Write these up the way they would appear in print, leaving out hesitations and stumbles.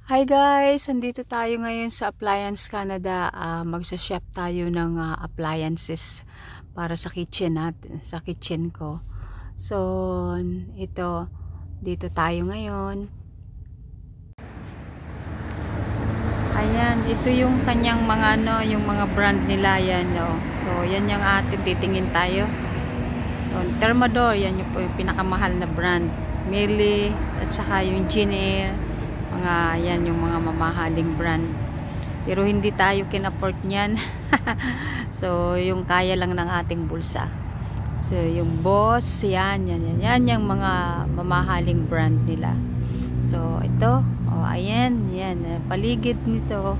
Hi guys! Andito tayo ngayon sa Appliance Canada. Magsa-shop tayo ng appliances para sa kitchen natin, sa kitchen ko. So, ito, dito tayo ngayon. Ayan, ito yung kanyang mga yung mga brand nila yan. So, yan yung atin titingin tayo. So, Thermador, yan yung pinakamahal na brand. Miele, at saka yung Jinair. Yan yung mga mamahaling brand, pero hindi tayo kin-afford niyan. So yung kaya lang ng ating bulsa. So yung Boss, yan yung mga mamahaling brand nila. So ito, ayan, yan paligid nito.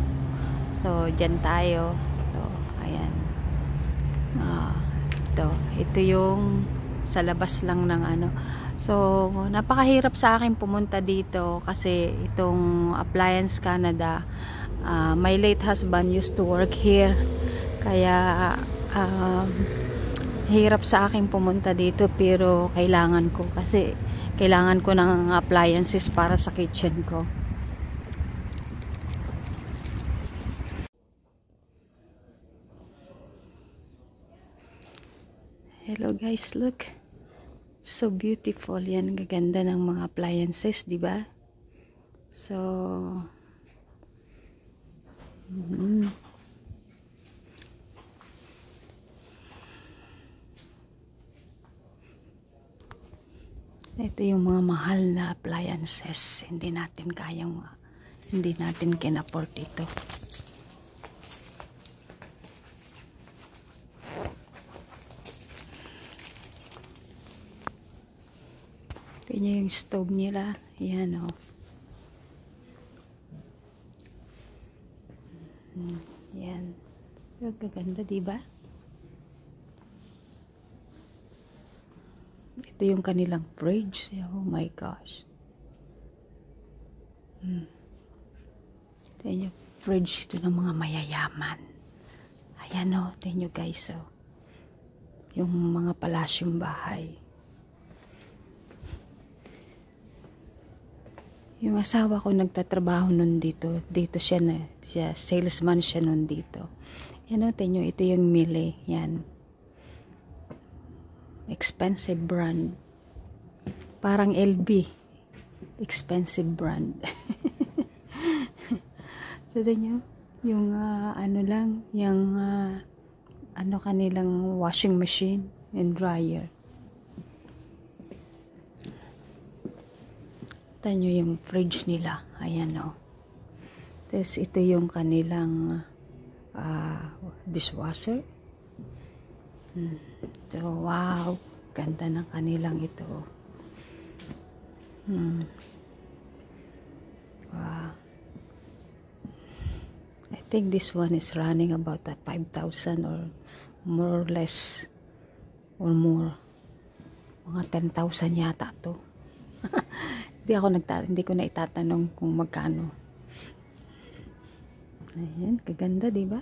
So dyan tayo. So ayan, ito yung sa labas lang ng So, napakahirap sa akin pumunta dito kasi itong Appliance Canada, my late husband used to work here. Kaya, hirap sa akin pumunta dito, pero kailangan ko kasi kailangan ko ng appliances para sa kitchen ko. Hello guys, look. So beautiful yan, gaganda ng mga appliances, di ba? So ito yung mga mahal na appliances, hindi natin kin-afford ito. Ito yung stove nila. Yan yan. So, gaganda, diba? Ito yung kanilang fridge. Oh my gosh. Ito yung fridge. Ito ng mga mayayaman. Ayan ito nyo guys. Yung mga palasyong bahay. Yung asawa ko nagtatrabaho nun dito. Dito siya salesman siya nun dito. Yan nyo, ito yung Miele. Yan. Expensive brand. Parang LB. Expensive brand. So, nyo, yung yung kanilang washing machine and dryer. Ito nyo yung fridge nila. Ayan Tapos ito yung kanilang dishwasher. So, wow. Ganda ng kanilang ito. Wow. I think this one is running about 5,000 or more or less or more. Mga 10,000 yata to. Hindi ko na itatanong kung magkano. Ayan, kaganda, di ba?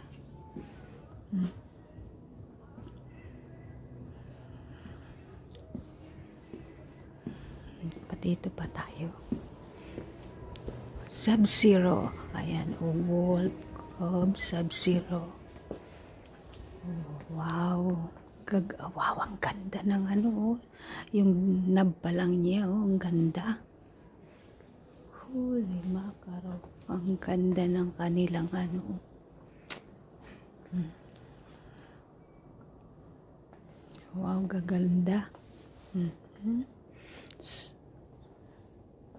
Dito pa tayo. Sub-Zero. Ayan, Wolf of Sub-Zero. Wow. Wow, ang ganda ng yung knob pa lang niya, ang ganda. Holy mackerel. Ang ganda ng kanilang Wow, gaganda.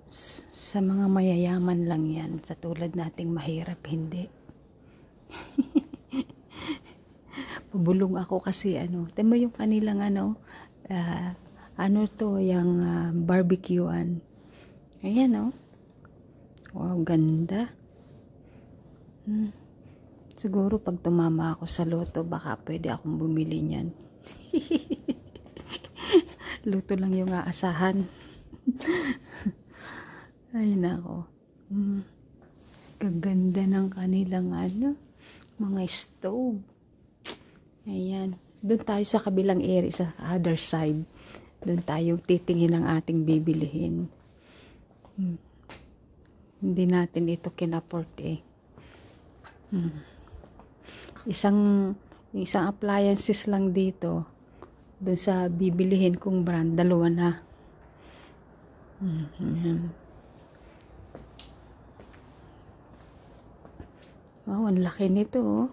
Sa mga mayayaman lang yan. Sa tulad nating mahirap, hindi. Pabulong ako kasi temo yung kanilang yung barbecuean. Ayan wow, ganda. Siguro pag tumama ako sa loto, baka pwede akong bumili niyan. Luto lang yung aasahan. Ay nako. Kaganda ng kanilang mga stove. Ayan. Doon tayo sa kabilang area, sa other side. Doon tayo titingin ng ating bibilihin. Hindi natin ito kinaport eh. Isang appliances lang dito. Doon sa bibilihin kong brand, dalawa na. Ayan. Wow, ang laki nito oh.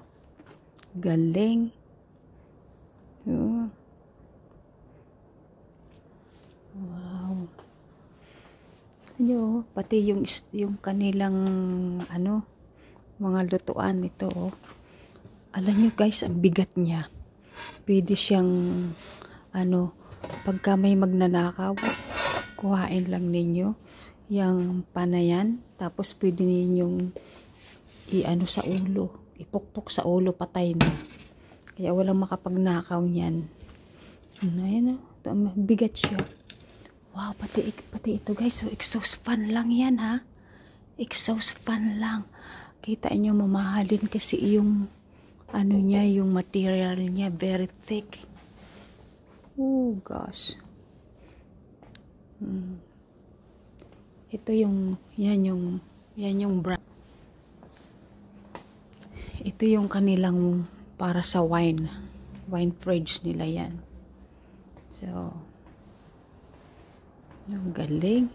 Galing. Oh. Wow. Ano, pati yung kanilang ano, mga lutuan nito oh. Alam nyo guys, ang bigat niya. Pwede siyang ano, pagka may magnanakaw, kuhain lang ninyo yung panayan, tapos pwede ninyong i-ano sa ulo, ipukpok sa ulo, patay na. Kaya walang makapagnakaw niyan. Ayan oh, bigat siya. Wow, pati ito guys, so exhaust fan lang yan ha. Exhaust fan lang. Kita nyo, mamahalin kasi yung ano niya, yung material niya, very thick. Oh gosh. Ito yung, yan yung brand. Ito yung kanilang para sa wine fridge nila yan. So, yung galing.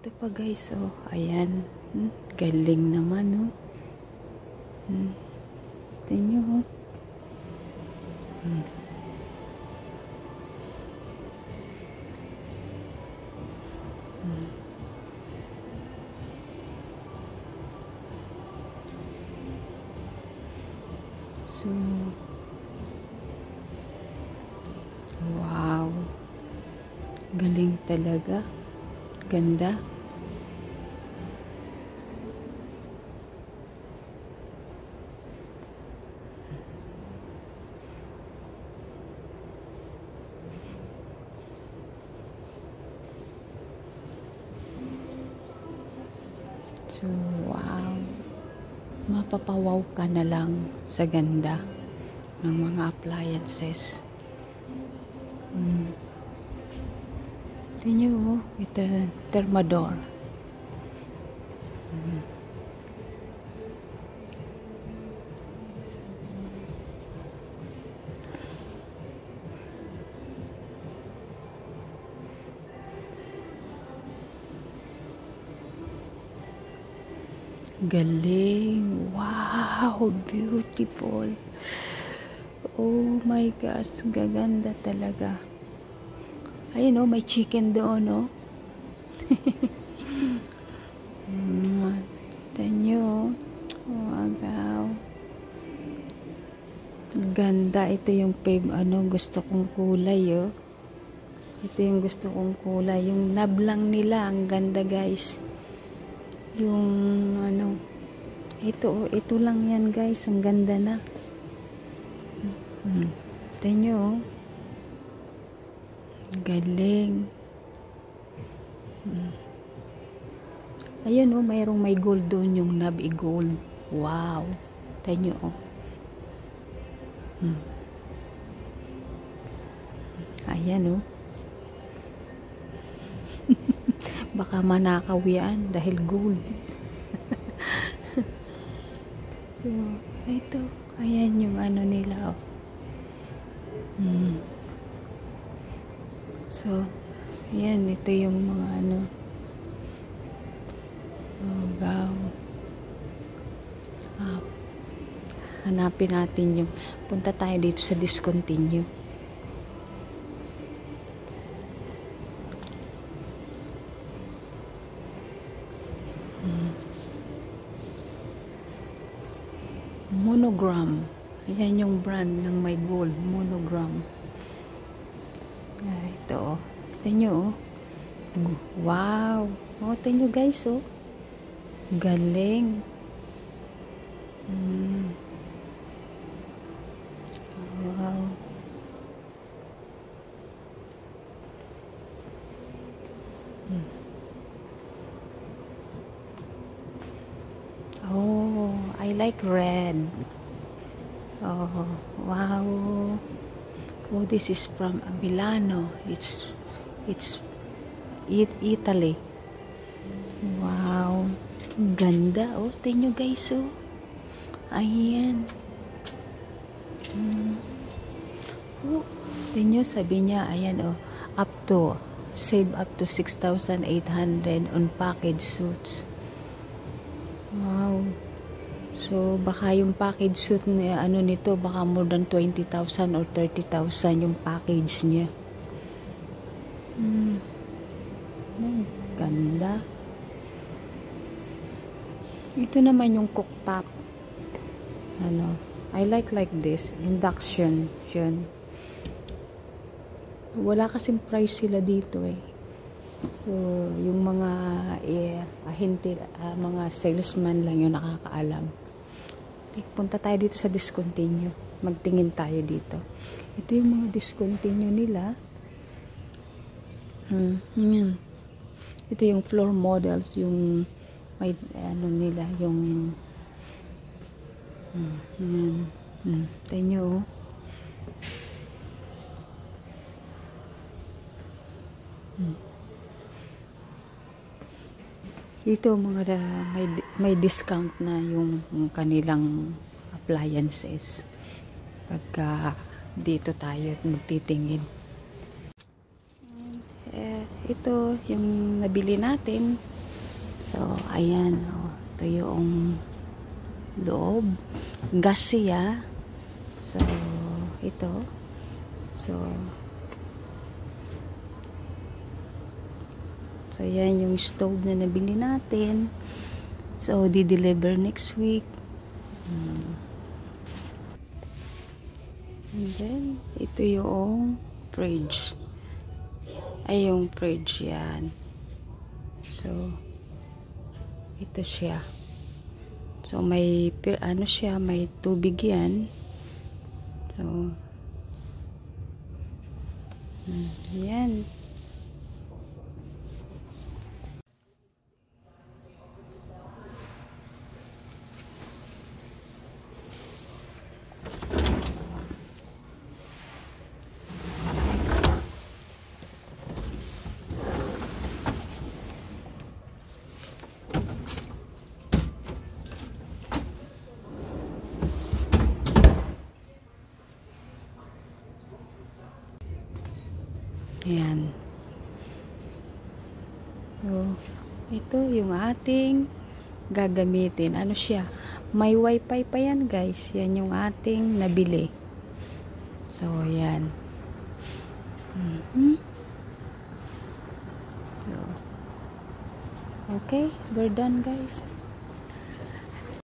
Ito pa guys, oh, ayan. Galing naman, oh. Tingnan nyo, oh. So, wow. Galing talaga. Ganda. So, wow. Mapapawaw ka na lang sa ganda ng mga appliances. Tingnan nyo, ito, thermador. Galing. Wow, beautiful. Oh my gosh, gaganda talaga. Ayun oh, may chicken doon oh. Tanyo. Wow. Ganda. Ito yung gusto kong kulay oh. Ito yung gusto kong kulay. Yung knob lang nila, ang ganda guys. Yung ito lang yan guys, ang ganda na. Tanyo oh. Galing. Ayun oh, may gold doon, yung knob gold. Wow. Tanyo oh. Ayan oh. Baka manakaw yan dahil gold. So, ito. Ayan yung ano nila oh. So, ayan, ito yung mga ano. Oh, wow. Hanapin natin yung, punta tayo dito sa discontinue. Monogram. Ayan yung brand ng may gold. Monogram. Ito oh. Ito nyo oh. Wow. Oh, ito nyo guys oh. Galing. Wow. Oh, I like red. Oh, wow. Oh, this is from Milano. It's Italy. Wow. Ganda. Oh, tingnan nyo guys, oh. Ayan. Oh, tingnan nyo, sabi niya, ayan, oh. Save up to 6,800 on package suits. Wow. So, baka yung package suit niya, ano nito, baka more than 20,000 or 30,000 yung package niya. Ganda. Ito naman yung cooktop. Ano, I like this. Induction. Yun. Wala kasing price sila dito eh. So, yung mga mga salesman lang yung nakakaalam. Punta tayo dito sa discontinue. Magtingin tayo dito. Ito yung mga discontinue nila. Ito yung floor models, yung may ano nila, yung tayo nyo, oh. Dito mga may discount na yung kanilang appliances pagka dito tayo magtitingin. Ito yung nabili natin. So ayan, oh, ito yung loob, gas siya. So ito, so yan yung stove na nabili natin. So, di-deliver next week. And then, ito yung fridge. Ay, yung fridge yan. So, ito siya. So, may, ano siya, may tubig yan. So, yan. Ayan. So, ito yung ating gagamitin. Ano siya? May wifi pa yan guys. Yan yung ating nabili. So, yan. So, okay. We're done guys.